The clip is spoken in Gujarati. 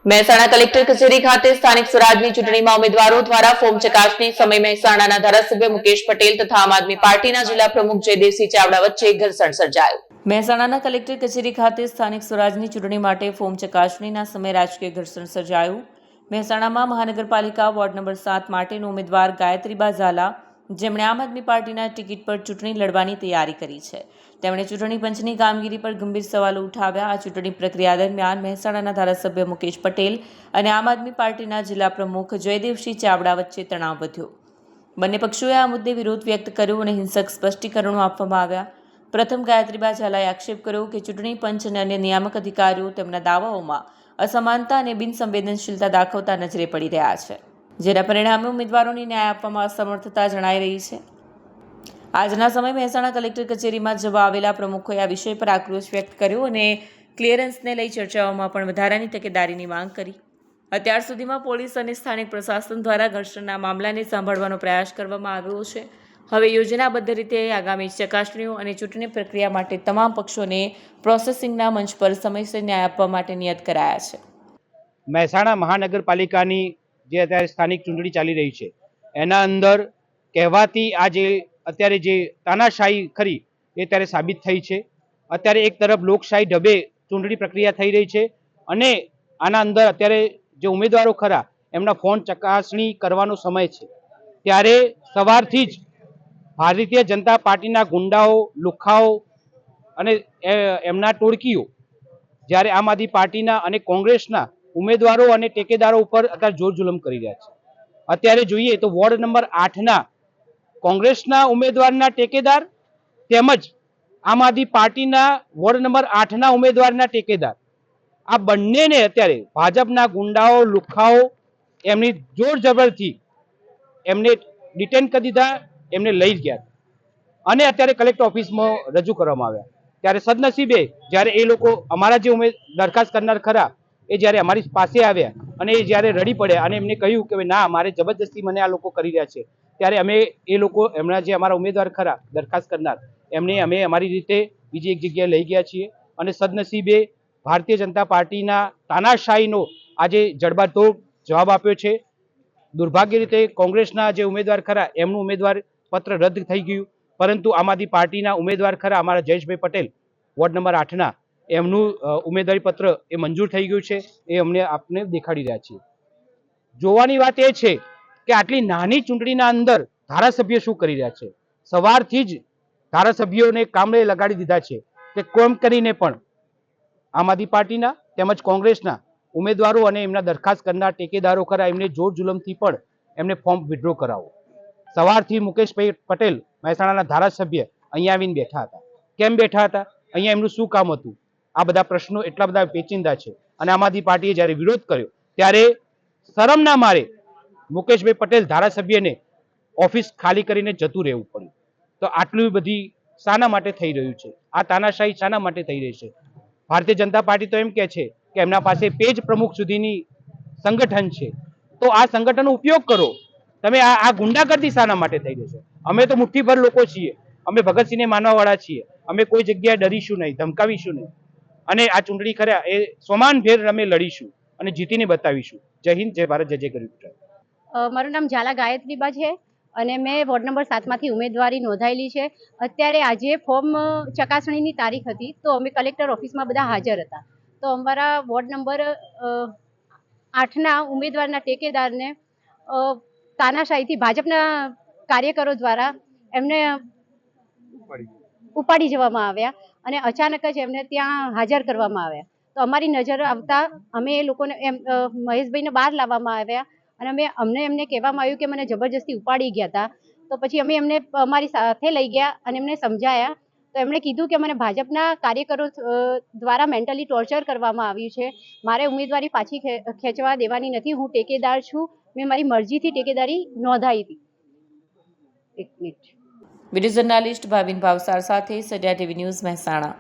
મહેસાણા કલેક્ટર કચેરી ખાતે સ્થાનિક સ્વરાજની ચૂંટણીમાં ઉમેદવારો દ્વારા ફોર્મ ચકાસણી સમય મહેસાણાના ધારાસભ્ય મુકેશ પટેલ તથા આમ આદમી પાર્ટીના જિલ્લા પ્રમુખ જયદેવસિંહ ચાવડા વચ્ચે ઘર્ષણ સર્જાયું। મહેસાણાના કલેક્ટર કચેરી ખાતે સ્થાનિક સ્વરાજની ચૂંટણી માટે ફોર્મ ચકાસણીના સમયે રાજકીય ઘર્ષણ સર્જાયું। મહેસાણામાં મહાનગરપાલિકા વોર્ડ નંબર 7 માટેનો ઉમેદવાર ગાયત્રીબા ઝાલા, જેમણે આમ આદમી પાર્ટીના ટિકિટ પર ચૂંટણી લડવાની તૈયારી કરી છે, તેમણે ચૂંટણી પંચની કામગીરી પર ગંભીર સવાલો ઉઠાવ્યા। આ ચૂંટણી પ્રક્રિયા દરમિયાન મહેસાણાના ધારાસભ્ય મુકેશ પટેલ અને આમ આદમી પાર્ટીના જિલ્લા પ્રમુખ જયદેવસિંહ ચાવડા વચ્ચે તણાવ વધ્યો। બંને પક્ષોએ આ મુદ્દે વિરોધ વ્યક્ત કર્યો અને હિંસક સ્પષ્ટીકરણો આપવામાં આવ્યા। પ્રથમ ગાયત્રીબા ઝાલાએ આક્ષેપ કર્યો કે ચૂંટણી પંચ અને અન્ય નિયામક અધિકારીઓ તેમના દાવાઓમાં અસમાનતા અને બિનસંવેદનશીલતા દાખવતા નજરે પડી રહ્યા છે, જેના પરિણામે ઉમેદવારોને ન્યાય આપવામાં અસમર્થતા જણાઈ રહી છે। આજના સમયે મહેસાણા કલેક્ટર કચેરીમાં જવા આવેલા પ્રમુખોએ આ વિષય પર આક્રોશ વ્યક્ત કર્યો અને ક્લિયરન્સને લઈ ચર્ચાઓમાં પણ વધારાની તકેદારીની માંગ કરી। અત્યાર સુધીમાં પોલીસ અને સ્થાનિક પ્રશાસન દ્વારા ઘર્ષણના મામલાને સાંભળવાનો પ્રયાસ કરવામાં આવ્યો છે। હવે યોજનાબદ્ધ રીતે આગામી ચકાસણીઓ અને ચૂંટણી પ્રક્રિયા માટે તમામ પક્ષોને પ્રોસેસિંગના મંચ પર સમયસર ન્યાય આપવા માટે નિયત કરાયા છે। મહેસાણા મહાનગરપાલિકાની જે અત્યારે સ્થાનિક ચૂંટણી ચાલી રહી છે એના અંદર કહેવાતી આ જે અત્યારે જે તાનાશાહી ખરી એ અત્યારે સાબિત થઈ છે। અત્યારે એક તરફ લોકશાહી ઢબે ચૂંટણી પ્રક્રિયા થઈ રહી છે અને આના અંદર અત્યારે જે ઉમેદવારો ખરા એમના ફોન ચકાસણી કરવાનો સમય છે, ત્યારે સવારથી જ ભારતીય જનતા પાર્ટીના ગુંડાઓ, લુખ્ખાઓ અને એમના ટોળકીઓ જ્યારે આમ આદમી પાર્ટીના અને કોંગ્રેસના ઉમેદવારો અને ટેકેદારો ઉપર અત્યારે જોર જુલમ કરી રહ્યા છે। અત્યારે જોઈએ તો વોર્ડ નંબર 8ના કોંગ્રેસના ઉમેદવારના ટેકેદાર તેમજ આમ આદમી પાર્ટીના વોર્ડ નંબર 8ના ઉમેદવારના ટેકેદાર, આ બંનેને અત્યારે ભાજપના ગુંડાઓ, લુખ્ખાઓ એમની જોર જબરથી એમને ડિટેન કરી દીધા, એમને લઈ ગયા અને અત્યારે કલેક્ટર ઓફિસમાં રજૂ કરવામાં આવ્યા। ત્યારે સદનસીબે જ્યારે એ લોકો અમારા જે દરખાસ્ત કરનાર ખરા એ જ્યારે અમારી પાસે આવ્યા અને એ જ્યારે રડી પડ્યા અને એમને કહ્યું કે ના, મારે જબરદસ્તી મને આ લોકો કરી રહ્યા છે, ત્યારે અમે એ લોકો એમના જે અમારા ઉમેદવાર ખરા દરખાસ્ત કરનાર એમને અમે અમારી રીતે બીજી એક જગ્યાએ લઈ ગયા છીએ અને સદનસીબે ભારતીય જનતા પાર્ટીના તાનાશાહીનો આજે જડબાતોડ જવાબ આપ્યો છે। દુર્ભાગ્ય રીતે કોંગ્રેસના જે ઉમેદવાર ખરા એમનું ઉમેદવાર પત્ર રદ થઈ ગયું, પરંતુ આમ આદમી પાર્ટીના ઉમેદવાર ખરા અમારા જયેશભાઈ પટેલ વોર્ડ નંબર 8ના એમનું ઉમેદવારી પત્ર એ મંજૂર થઈ ગયું છે। એ અમને આપને દેખાડી રહ્યા છીએ। જોવાની વાત એ છે કે આટલી નાની ચૂંટણીના અંદર ધારાસભ્ય શું કરી રહ્યા છે। સવારથી જ ધારાસભ્યોને કામે લગાડી દીધા છે કે કોમ કરીને પણ આમ આદમી પાર્ટીના તેમજ કોંગ્રેસના ઉમેદવારો અને એમના દરખાસ્ત કરનાર ટેકેદારો ખરા એમને જોર જુલમથી પણ એમને ફોર્મ વિડ્રો કરાવો। સવારથી મુકેશભાઈ પટેલ મહેસાણાના ધારાસભ્ય અહીંયા આવીને બેઠા હતા। કેમ બેઠા હતા? અહીંયા એમનું શું કામ હતું? આ બધા પ્રશ્નો એટલા બધા પેચિંદા છે અને આમ આદમી પાર્ટીએ જ્યારે વિરોધ કર્યો ત્યારે શરમના મારે મુકેશભાઈ પટેલ ધારાસભ્યને ઓફિસ ખાલી કરીને જતું રહેવું પડ્યું। તો આટલી બધી શાના માટે થઈ રહ્યું છે? આ તાનાશાહી શાના માટે થઈ રહી છે? ભારતીય જનતા પાર્ટી તો એમ કહે છે કે એમના પાસે પેજ પ્રમુખ સુધીની સંગઠન છે, તો આ સંગઠનનો ઉપયોગ કરો। તમે આ ગુંડાગર્દી શાના માટે થઈ રહી છે? અમે તો મુઠ્ઠીભર લોકો છીએ, અમે ભગતસિંહને માનવાવાળા છીએ, અમે કોઈ જગ્યાએ ડરીશું નહીં, ધમકાવીશું નહીં અને આ ચૂંટણી ખરા એ સમાન ભેર અમે લડીશું અને જીતીને બતાવીશું। જય હિન્દ, જય ભારત, જય જય ગરીબ। મારું નામ ઝાલા ગાયત્રીબા છે અને મેં વોર્ડ નંબર 7માંથી ઉમેદવારી નોંધાયેલી છે। અત્યારે આજે ફોર્મ ચકાસણીની તારીખ હતી, તો અમે કલેક્ટર ઓફિસમાં બધા હાજર હતા। તો અમારા વોર્ડ નંબર 8ના ઉમેદવારના ટેકેદારને તાનાશાહીથી ભાજપના કાર્યકરો દ્વારા એમને ઉપાડી જવામાં આવ્યા અને અચાનક જ એમને ત્યાં હાજર કરવામાં આવ્યા। તો અમારી નજર આવતા અમે એ લોકોને મહેશભાઈને બહાર લાવવામાં આવ્યા અને અમને એમને કહેવામાં આવ્યું કે મને જબરજસ્તી ઉપાડી ગયા હતા। તો પછી અમે એમને અમારી સાથે લઈ ગયા અને એમને સમજાયા। તો એમણે કીધું કે મને ભાજપના કાર્યકરો દ્વારા મેન્ટલી ટોર્ચર કરવામાં આવ્યું છે, મારે ઉમેદવારી પાછી ખેંચવા દેવાની નથી, હું ટેકેદાર છું, મેં મારી મરજીથી ટેકેદારી નોંધાવી હતી। એક minute. Video journalist Bhavin Bhavsar સાથે સડ્યા ટીવી ન્યૂઝ મહેસાણા।